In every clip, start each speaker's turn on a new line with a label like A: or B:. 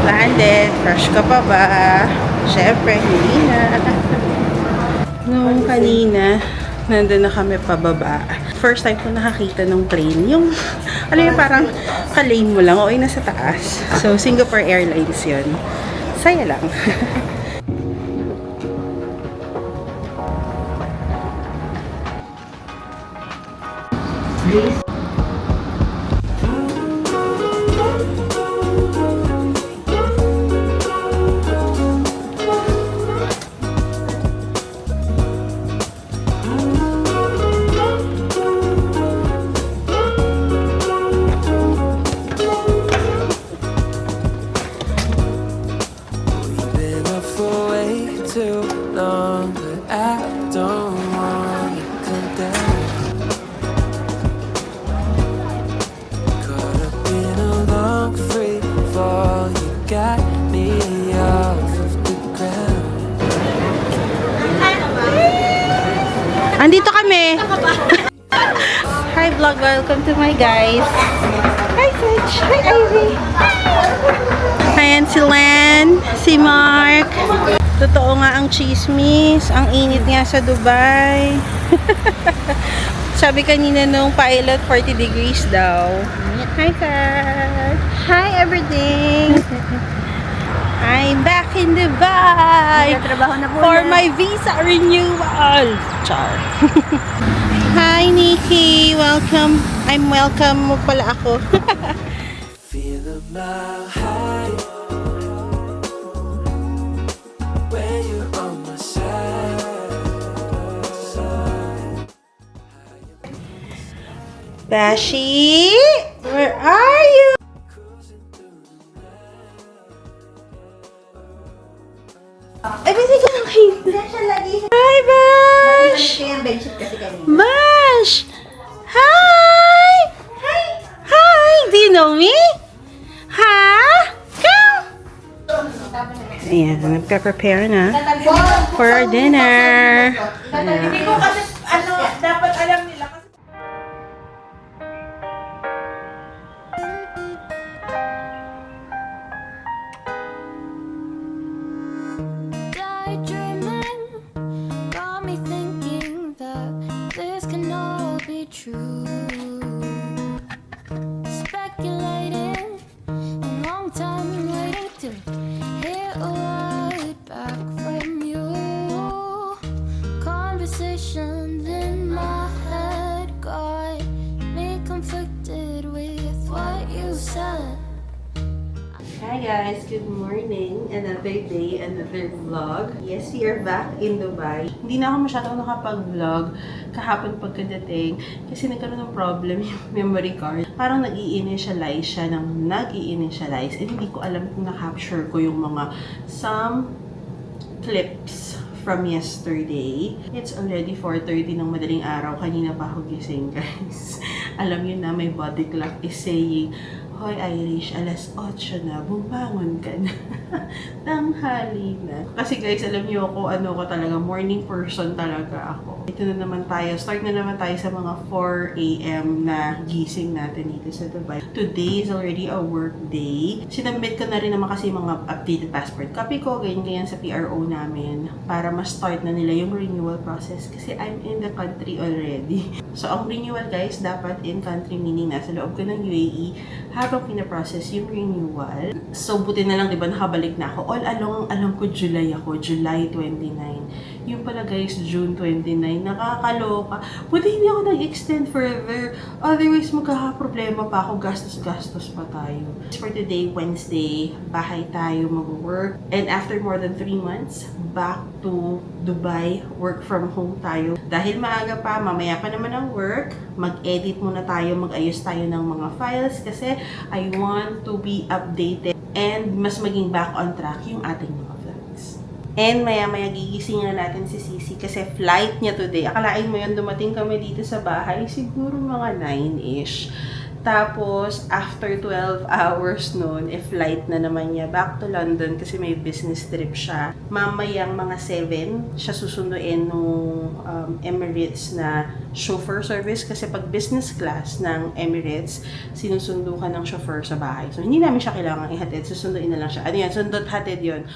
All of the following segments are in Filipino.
A: landed. Fresh ka pa ba? Syempre, hindi na. Nung kanina, nandun na kami pababa. First time ko nakakita ng plane. Yung, alam mo, parang ka-lane mo lang. O, ay nasa taas. So, Singapore Airlines yun. Saya lang.
B: Too long, but I don't want to come down. Caught up in a long free fall, you got me off of the ground.
A: Andito kami! Hi vlog, welcome to my guys. Hi Sitch! Hi Ivy! Ayan si Len, si Mark. Totoo nga ang chismis. Ang init nga sa Dubai. Sabi kanina nung pilot, 40 degrees daw. Hi, Kat! Hi, everything! I'm back in Dubai! For my visa renewal! Char! Hi, Nikki! Welcome! I'm welcome mo pala ako.
B: Feel a mile high when you're on my side.
A: Bashi! Where are you? Ay, kasi ko nakita. Hi, Bash! Bash! Hi! Hi! Do you know me? Ha? Come! Ayan, nagka-prepare na for our dinner.
C: Hindi ko kasi, dapat alam nila kasi.
D: Daydreaming got me thinking that this can all be true. Speculating a long time waiting to hear a word back from you. Conversations in my head got me conflicted with what you said.
A: Hi guys, good morning. Another day, another vlog. Yes, we are back in Dubai. Hindi na ako masyadong nakapag-vlog kahapon pagkadating kasi nagkaroon ng problem yung memory card. Parang nag-i-initialize siya ng nag-i-initialize and hindi ko alam kung na-capture ko yung mga some clips from yesterday. It's already 4:30 ng madaling araw. Kanina pa ako gising, guys. Alam niyo na, my body clock is saying, Hoy Irish, alas 8 na, bumangon ka na. Tanghali na. Kasi guys, alam niyo ako, ano ko talaga, morning person talaga ako. Ito na naman tayo, start na naman tayo sa mga 4 AM na gising natin dito sa Dubai. Today is already a work day. Sinabit ko na rin naman kasi mga updated passport copy ko, ganyan sa PRO namin, para ma-start na nila yung renewal process kasi I'm in the country already. So, ang renewal guys, dapat in country, meaning nasa loob ko ng UAE, habang pinaprocess yung renewal. So, buti na lang, di ba, nakabalik na ako. All along, alam ko, July ako. July 29. Yung pala, guys, June 29. Nakakaloka. Buti hindi ako nag-extend further. Otherwise, magkakaproblema pa ako. Gastos-gastos pa tayo. For today, Wednesday, bahay tayo mag-work. And after more than 3 months, back to Dubai, work from home tayo. Dahil maaga pa, mamaya pa naman ang work, mag-edit muna tayo, mag-ayos tayo ng mga files kasi I want to be updated and mas maging back on track yung ating mga vlogs. And maya-maya gigising na natin si Sisi kasi flight niya today. Akalain mo yun, dumating kami dito sa bahay, siguro mga 9-ish. Tapos, after 12 hours nun, flight na naman niya back to London kasi may business trip siya. Mamayang mga 7, siya susunduin nung Emirates na chauffeur service kasi pag business class ng Emirates, sinusundo ka ng chauffeur sa bahay. So, hindi namin siya kailangan ihatid. Susunduin na lang siya. Ano yan? Sundot hatid yun.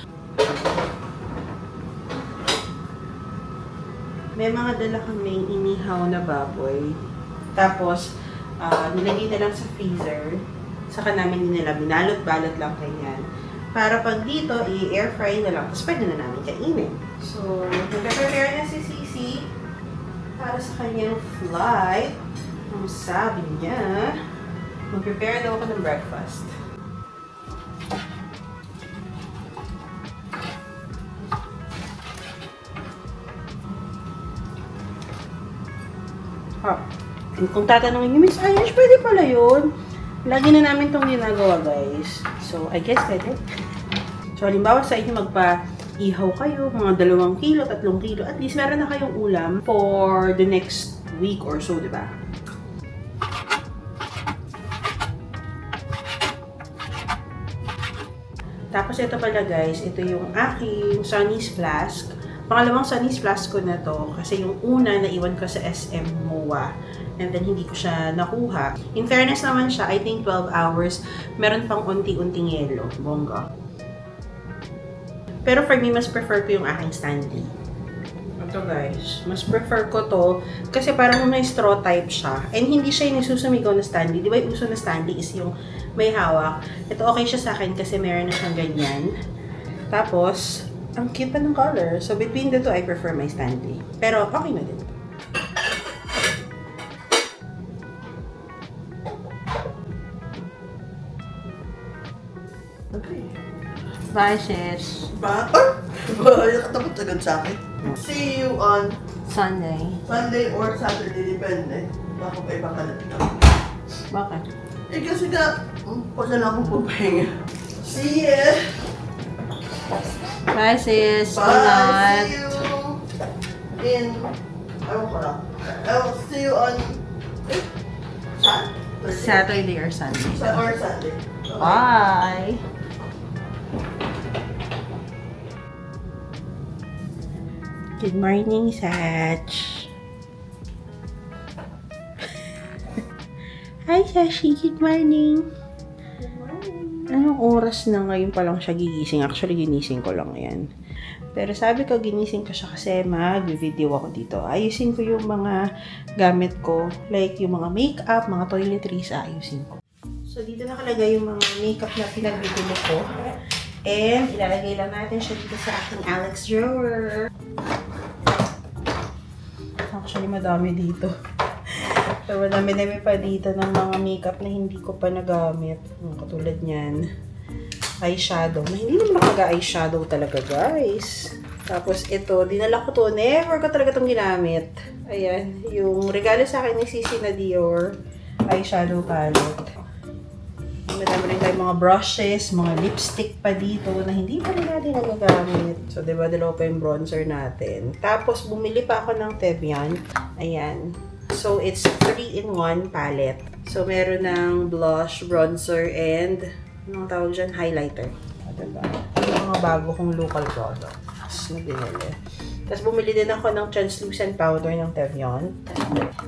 A: May mga dala kaming inihaw na baboy. Tapos, nilagay na lang sa freezer. Saka namin din nila binalot-balot lang ganyan. Para pag dito, i-air fry na lang. Tapos pwede na namin kainin. So, nag-prepare na si Sisi para sa kanyang flight. Ang sabi niya, mag-prepare daw ako ng breakfast. Kung tatanungin niyo, Miss Irish, pwede pala yun. Lagi na namin itong ginagawa, guys. So, I guess pwede. So, halimbawa sa inyo magpa-ihaw kayo, mga 2 kilo, 3 kilo, at least meron na kayong ulam for the next week or so, di ba? Tapos ito pala, guys, ito yung aking Sunny's Flask. Pangalawang Sunny's Flask ko na to kasi yung una naiwan ko sa SM MOA and then hindi ko siya nakuha. In fairness naman siya, I think 12 hours, meron pang unti-unting yelo. Bongga. Pero for me, mas prefer ko yung aking Stanley. Ito guys, mas prefer ko to kasi parang may straw type siya and hindi siya yung nagsusumigaw na Stanley. Di ba yung uso na Stanley is yung may hawak? Ito okay siya sa akin kasi meron na siyang ganyan. Tapos, ang cute pa ng color. So, between the two, I prefer my Stanley. Pero, okay na din.
E: Okay.
A: Bye, sis.
E: Bata? Bahay ka tapos agad sa akin. See you on
A: Sunday.
E: Sunday or Saturday, depende. Baka pa ibang kalat ka.
A: Bakit?
E: Eh kasi nga, pagka na akong pagpahinga. See ya!
A: Bye, sis.
E: Bye!
A: Ingat.
E: See you in... Ewan ko lang. I'll see you on...
A: Saturday or Sunday.
E: Or Sunday. Okay.
A: Bye! Good morning, Sach. Hi, Sashi. Good morning.
E: Good morning.
A: Anong oras na ngayon pa lang siya gigising? Actually, ginising ko lang yan. Pero sabi ko, ginising ko siya kasi mag-video ako dito. Ayusin ko yung mga gamit ko. Like yung mga makeup, mga toiletries, ayusin ko. So, dito nakalagay yung mga makeup na pinagbibili ko. And, ilalagay lang natin siya dito sa aking Alex drawer. Actually, madami dito. So, madami-dami pa dito ng mga makeup na hindi ko pa nagamit. Katulad niyan. Eyeshadow. Na hindi naman nakaga-eyeshadow talaga, guys. Tapos, ito. Dinala ko to. Never ko talaga itong ginamit. Ayan. Yung regalo sa akin ni Sisi na Dior eyeshadow palette. Madami rin tayong mga brushes, mga lipstick pa dito na hindi pa rin natin nagagamit. So, diba, dalawa pa yung bronzer natin. Tapos, bumili pa ako ng Tevian. Ayan. So, it's 3-in-1 palette. So, meron ng blush, bronzer, and anong tawag dyan? Highlighter. Diba? Yung mga bago kong local products na binili. Tapos, bumili din ako ng translucent powder ng Tevian.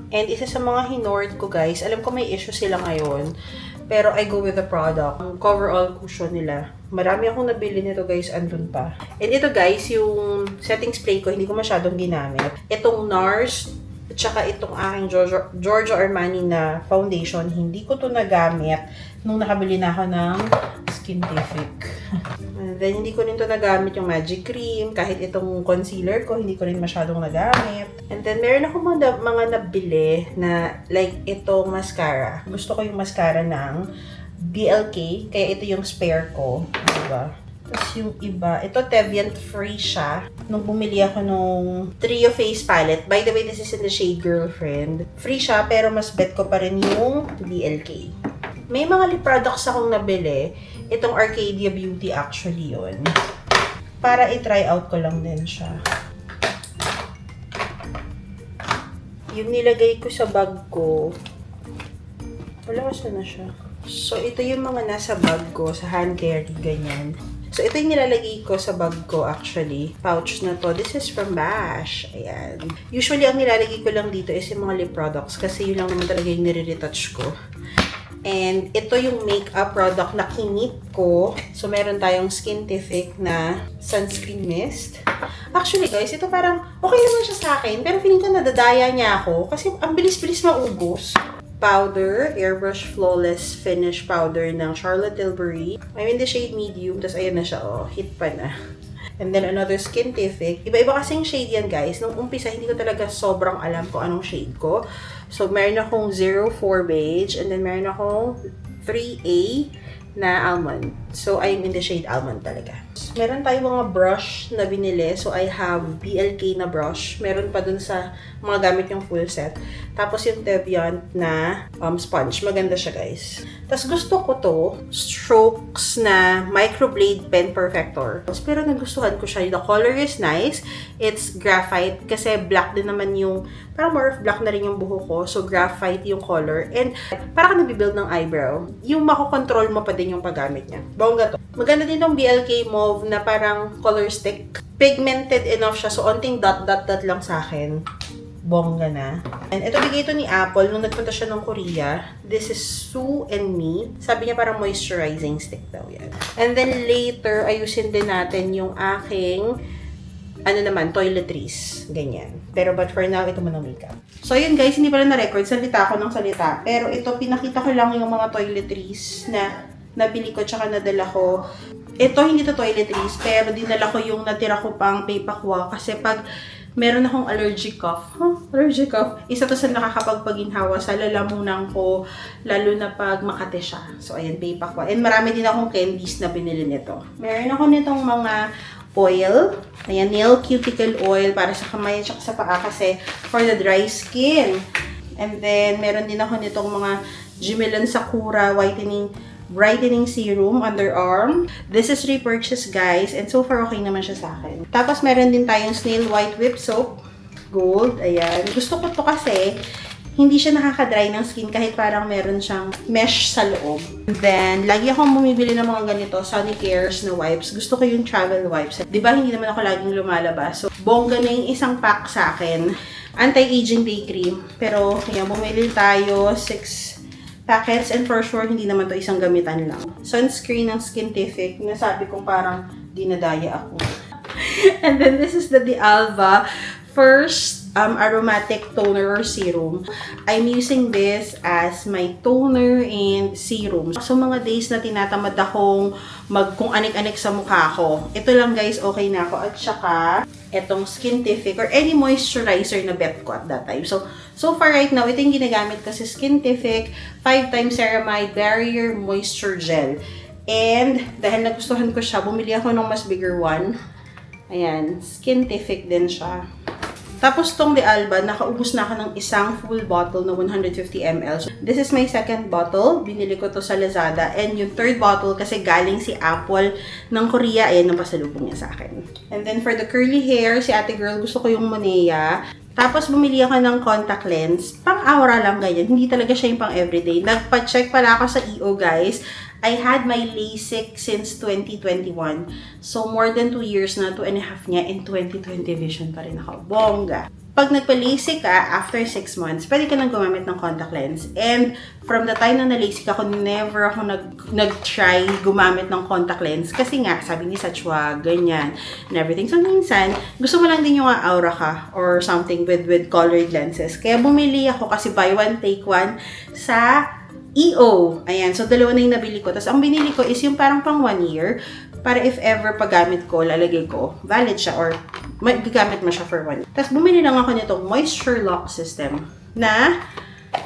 A: And isa sa mga hinord ko, guys, alam ko may issue sila ngayon. Pero I go with the product. Ang coverall cushion nila. Marami akong nabili nito, guys. Andun pa. And ito, guys, yung setting spray ko, hindi ko masyadong ginamit. Itong NARS, at saka itong aking Giorgio Armani na foundation, hindi ko to nagamit nung nakabili na ako ng Skintific. And then, hindi ko rin to nagamit yung Magic Cream. Kahit itong concealer ko, hindi ko rin masyadong nagamit. And then, meron ako mga nabili na like itong mascara. Gusto ko yung mascara ng BLK. Kaya ito yung spare ko. Diba? Tapos yung iba, ito Tevian free siya. Nung bumili ako nung Trio Face Palette. By the way, this is in the shade Girlfriend. Free siya, pero mas bet ko pa rin yung BLK. May mga lip products akong nabili. Itong Arcadia Beauty actually yun. Para i-try out ko lang din siya. Yung nilagay ko sa bag ko, Wala, saan na siya? So, ito yung mga nasa bag ko, sa hand carry, ganyan. So, ito yung nilalagay ko sa bag ko, actually. Pouch na to. This is from Bash. Ayan. Usually, ang nilalagay ko lang dito is yung mga lip products kasi yun lang naman talaga yung nire-retouch ko. And ito yung makeup product na kinip ko. So, meron tayong Skintific na sunscreen mist. Actually, guys, ito parang okay naman siya sa akin. Pero feeling ko nadadaya niya ako kasi ang bilis-bilis maubos. Powder, Airbrush Flawless Finish Powder ng Charlotte Tilbury. I'm in the shade medium, tapos ayan na siya, oh, hit pa na. And then another Skintific. Iba-iba kasing shade yan, guys. Nung umpisa, hindi ko talaga sobrang alam kung anong shade ko. So, meron akong 04 Beige, and then meron akong 3A na almond. So, I'm in the shade almond talaga. Meron tayong mga brush na binili. So, I have BLK na brush. Meron pa dun sa mga gamit yung full set. Tapos yung Teviant na sponge. Maganda siya, guys. Tapos gusto ko to, Strokes na Microblade Pen Perfector. Pero nagustuhan ko siya. The color is nice. It's graphite kasi black din naman yung, parang more of black na rin yung buho ko. So, graphite yung color. And parang ka nabibuild ng eyebrow. Yung makokontrol mo pa din yung paggamit niya. Bongga to. Maganda din yung BLK Mauve na parang color stick. Pigmented enough siya. So, onting dot lang sa akin. Bongga na. And ito, bigay ito ni Apple nung nagpunta siya ng Korea. This is Sue and Me. Sabi niya parang moisturizing stick daw yan. And then later, ayusin din natin yung aking toiletries. Ganyan. Pero but for now, ito muna makeup. So yun guys, hindi pala na-record. Salita ko ng salita. Pero ito, pinakita ko lang yung mga toiletries na nabili ko tsaka nadala ko. Ito, hindi to toiletries. Pero dinala ko yung natira ko pang Paypakwa. Kasi pag meron akong allergic cough. Allergic cough. Isa to sa nakakapagpaginhawa sa lalamunan ko, lalo na pag makate siya. So, ayan, Paypakwa. And marami din akong candies na binili nito. Meron ako nitong mga oil. Ayan, nail cuticle oil para sa kamay at sa paa kasi for the dry skin. And then, meron din ako nitong mga Jimilan Sakura Brightening Serum underarm. This is repurchase, guys. And so far, okay naman siya sa akin. Tapos, meron din tayong Snail White Whip Soap. Gold. Ayan. Gusto ko to kasi hindi siya nakaka-dry ng skin kahit parang meron siyang mesh sa loob. Then, lagi akong bumibili ng mga ganito, Sonicares na wipes. Gusto ko yung travel wipes. Diba, hindi naman ako laging lumalabas. So, bongga na yung isang pack sa akin. Anti-aging day cream. Pero, kaya bumili tayo, 6 packets, and for sure, hindi naman to isang gamitan lang. Sunscreen ng Skintific, nasabi kong parang dinadaya ako. And then, this is the D'Alba First Aromatic Toner or Serum. I'm using this as my toner and serum. So, mga days na tinatamad akong kung anik-anik sa mukha ko. Ito lang guys, okay na ako. At saka, etong Skintific or any moisturizer na bet ko at that time. So far right now, ito yung ginagamit ko sa Skintific 5x Ceramide Barrier Moisture Gel. And dahil nagustuhan ko siya, bumili ako ng mas bigger one. Ayan, Skintific din siya. Tapos tong D'Alba, nakaubos na ako ng isang full bottle na 150 ml. So, this is my second bottle. Binili ko to sa Lazada. And yung third bottle, kasi galing si Apple ng Korea, ayan, napasalubong niya sa akin. And then for the curly hair, si ate girl, gusto ko yung Monea. Tapos bumili ako ng contact lens. Pang-aura lang ganyan. Hindi talaga siya yung pang-everyday. Nagpa-check pala ako sa EO, guys. I had my LASIK since 2021. So, more than 2 years na, 2.5 niya, in 2020 vision pa rin ako. Bongga! Pag nagpa-LASIK ka, after 6 months, pwede ka nang gumamit ng contact lens. And from the time na na-LASIK ako, never ako nag-try gumamit ng contact lens. Kasi nga, sabi ni Sachwa, ganyan, and everything. So, minsan, gusto mo lang din yung aura ka or something with colored lenses. Kaya bumili ako kasi buy one, take one sa EO. Ayan. So, dalawa na yung nabili ko. Tapos, ang binili ko is yung parang pang 1 year. Para if ever paggamit ko, lalagay ko, valid siya or gagamit mo siya for 1 year. Tapos, bumili lang ako nitong Moisture Lock System na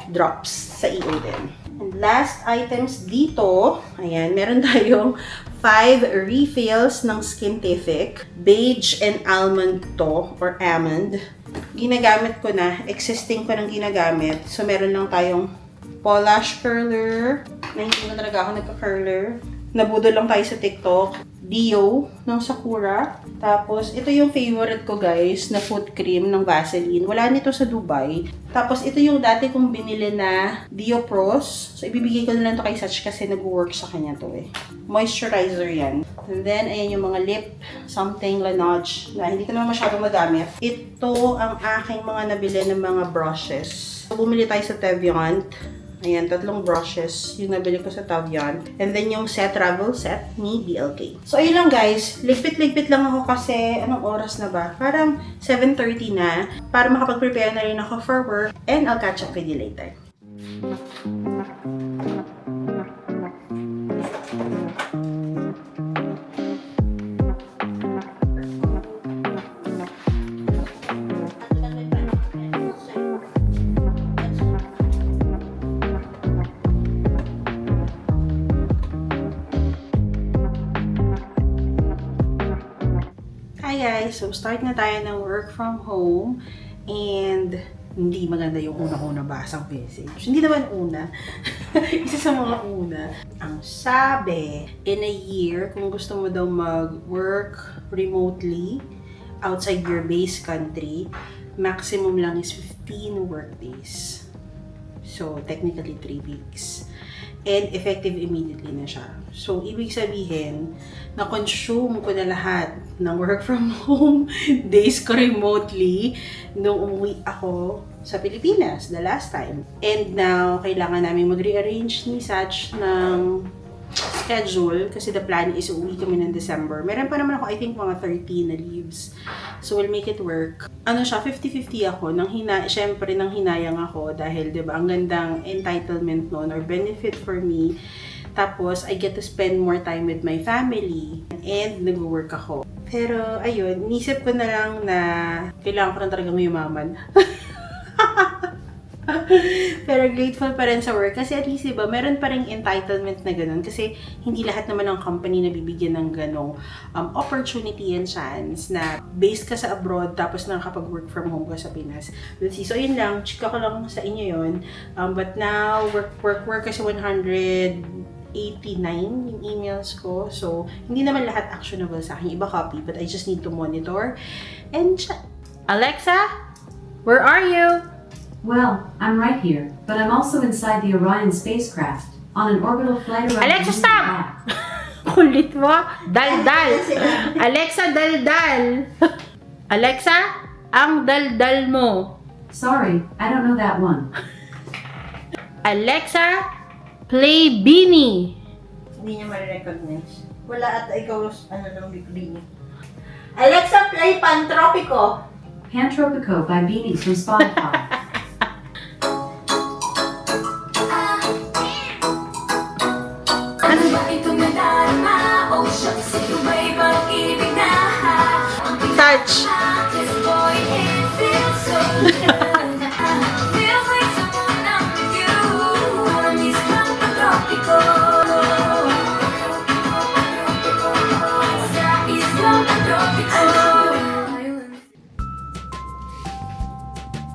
A: drops sa EO din. And last items dito, ayan, meron tayong 5 refills ng Skintific. Beige and almond to, or almond. Ginagamit ko na, existing ko nang ginagamit. So, meron lang tayong Polash curler. Na hindi na talaga ako nagka-curler. Nabudol lang tayo sa TikTok. Dio ng Sakura. Tapos, ito yung favorite ko guys, na foot cream ng Vaseline. Wala nito sa Dubai. Tapos, ito yung dati kong binili na Dio Pros. So, ibibigay ko na lang to kay Sach kasi nag-work sa kanya to eh. Moisturizer yan. And then, ayan yung mga lip something Laneige na hindi ko naman masyadong magamit. Ito ang aking mga nabili ng mga brushes. So, bumili tayo sa Teviant. Ayan, 3 brushes yung nabili ko sa Tavian. And then yung travel set ni BLK. So, ayun lang guys. Ligpit-ligpit lang ako kasi anong oras na ba? Parang 7:30 na. Para makapag-prepare na rin ako for work. And I'll catch up with you later. Hi guys! So, start na tayo ng work from home and hindi maganda yung una-una basang message. Hindi naman una. Isa sa mga una. Ang sabi, in a year, kung gusto mo daw mag-work remotely outside your base country, maximum lang is 15 work days. So, technically 3 weeks. And effective immediately na siya. So, ibig sabihin, na-consume ko na lahat ng work from home days ko remotely nung umuwi ako sa Pilipinas the last time. And now, kailangan namin mag-rearrange ni Sach ng schedule kasi the plan is uuwi kami ng December. Meron pa naman ako, I think, mga 30 na leaves. So, we'll make it work. Ano siya, 50-50 ako. Siyempre, nang hinayang ako dahil, di ba, ang gandang entitlement noon or benefit for me. Tapos, I get to spend more time with my family and nag-work ako. Pero, ayun, nisip ko na lang na kailangan ko na talagang yumaman. Pero grateful pa rin sa work kasi at least diba, meron pa rin entitlement na ganun kasi hindi lahat naman ng company na bibigyan ng ganong opportunity and chance na based ka sa abroad tapos nakakapag-work from home ka sa Pinas. Let's see. So, yun lang. Chika ko lang sa inyo yun. But now, work kasi 189 yung emails ko. So, hindi naman lahat actionable sa akin. Iba copy, but I just need to monitor and check. Alexa, where are you?
F: Well, I'm right here, but I'm also inside the Orion spacecraft on an orbital flight around
A: Alexa,
F: the moon
A: stop!
F: and back.
A: Kulit mo. Daldal. Alexa, daldal. Alexa, ang daldal mo.
F: Sorry, I don't know that one.
A: Alexa, play Beanie.
E: Hindi niya ma-recognize. Wala at ikaw, lang, bigli. Alexa, play Pantropico.
F: Pantropico by Beanies from Spotify.
A: Touch.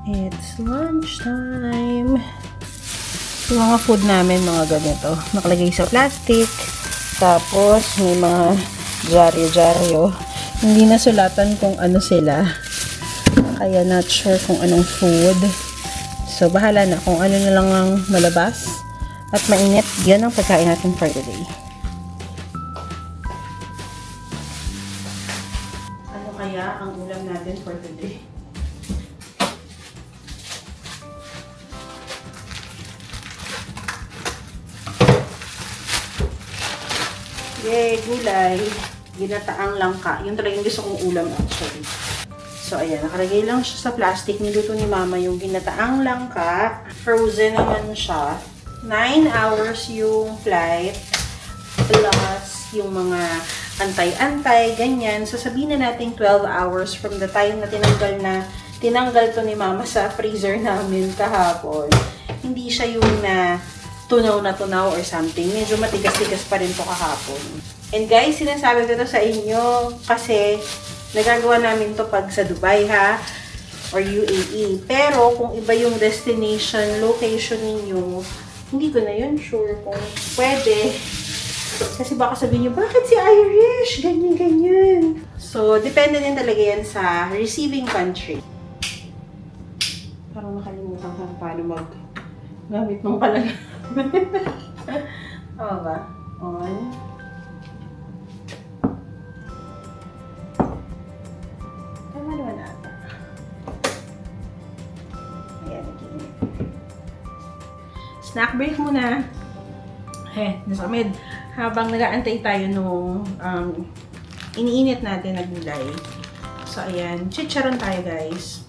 A: It's lunchtime. Yung mga food namin, mga ganito. Nakalagay sa plastic. Tapos, may mga dyaryo-dyaryo. Hindi na sulatan kung ano sila. Kaya not sure kung anong food. So, bahala na kung ano na lang ang malabas. At mainit, yan ang pagkain natin for today. Ano kaya ang ulam natin for today? Yay, gulay. Ginataang langka. Yun talaga yung gusto kong ulam actually. So, ayan. Nakalagay lang siya sa plastic. Niluto ni Mama yung ginataang langka. Frozen naman siya. 9 hours yung flight. Plus, yung mga antay-antay, ganyan. So, sabihin na natin 12 hours from the time na tinanggal to ni Mama sa freezer namin kahapon. Hindi siya yung na tunaw or something. Medyo matigas-tigas pa rin to kahapon. And guys, sinasabi ko to sa inyo kasi nagagawa namin to pag sa Dubai ha or UAE. Pero kung iba yung destination, location ninyo, hindi ko na yun sure kung pwede. Kasi baka sabihin niyo, bakit si Irish? Ganyan. So, depende din talaga yan sa receiving country. Parang nakalimutan ko kung paano gamit ng palagay. Tama ba? On. Tama naman ata. Ayan, nag-iinit. Snack break muna. Nasa med. Habang nag-aantay tayo nung iniinit natin na gulay. So, ayan. Chicharon tayo, guys.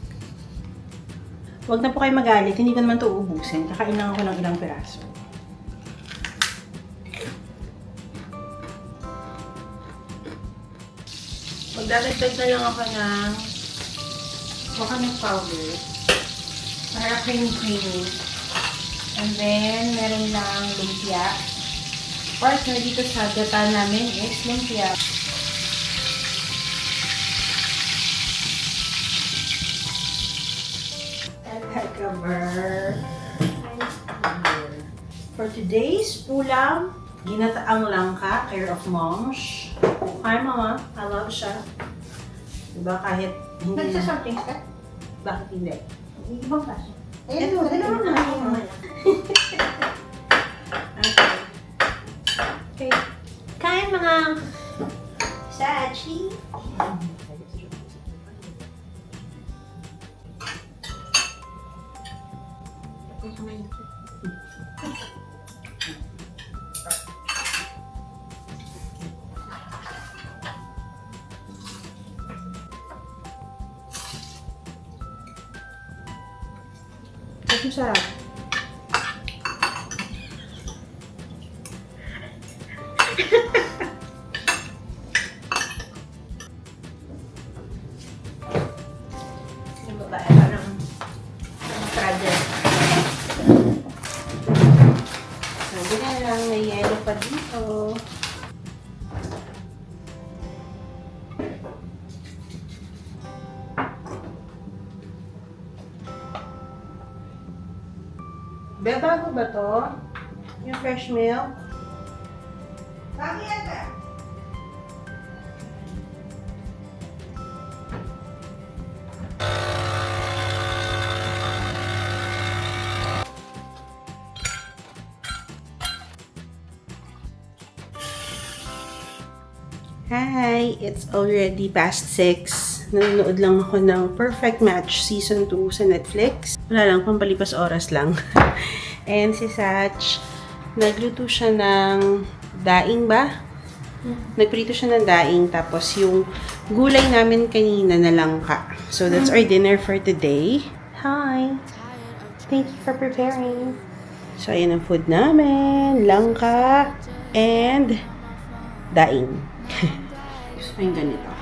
A: Huwag na po kayo magalit. Hindi ko naman ito uubusin. Kakain lang ako ng ilang piraso. Magdadagdag na lang ako ng wakamik powder para creamy. And then, meron lang lumpia. Partner dito sa gata namin is lumpia. And cover. For today's ulam, ginataang langka, care of Moms. Hi, Mama. I love siya. Diba kahit hindi...
E: Nagsasorting ka?
A: Bakit hindi?
E: Ibang kaso.
A: Ito, dalawa na. Okay.
E: Kain mga sachi.
A: Ito sarap.
E: Yung babae parang project.
A: So, ganyan lang. May yellow pa dito. Bago ba to? Yung fresh milk?
E: Bakit ka?
A: Hi! It's already past 6. Nanonood lang ako ng Perfect Match Season 2 sa Netflix. Wala lang, pampalipas oras lang. And si Sach, nagluto siya ng daing ba? Nagprito siya ng daing, tapos yung gulay namin kanina na langka. So that's our dinner for today. Hi! Thank you for preparing. So ayan ang food namin, langka, and daing. Gusto ko yung ganito.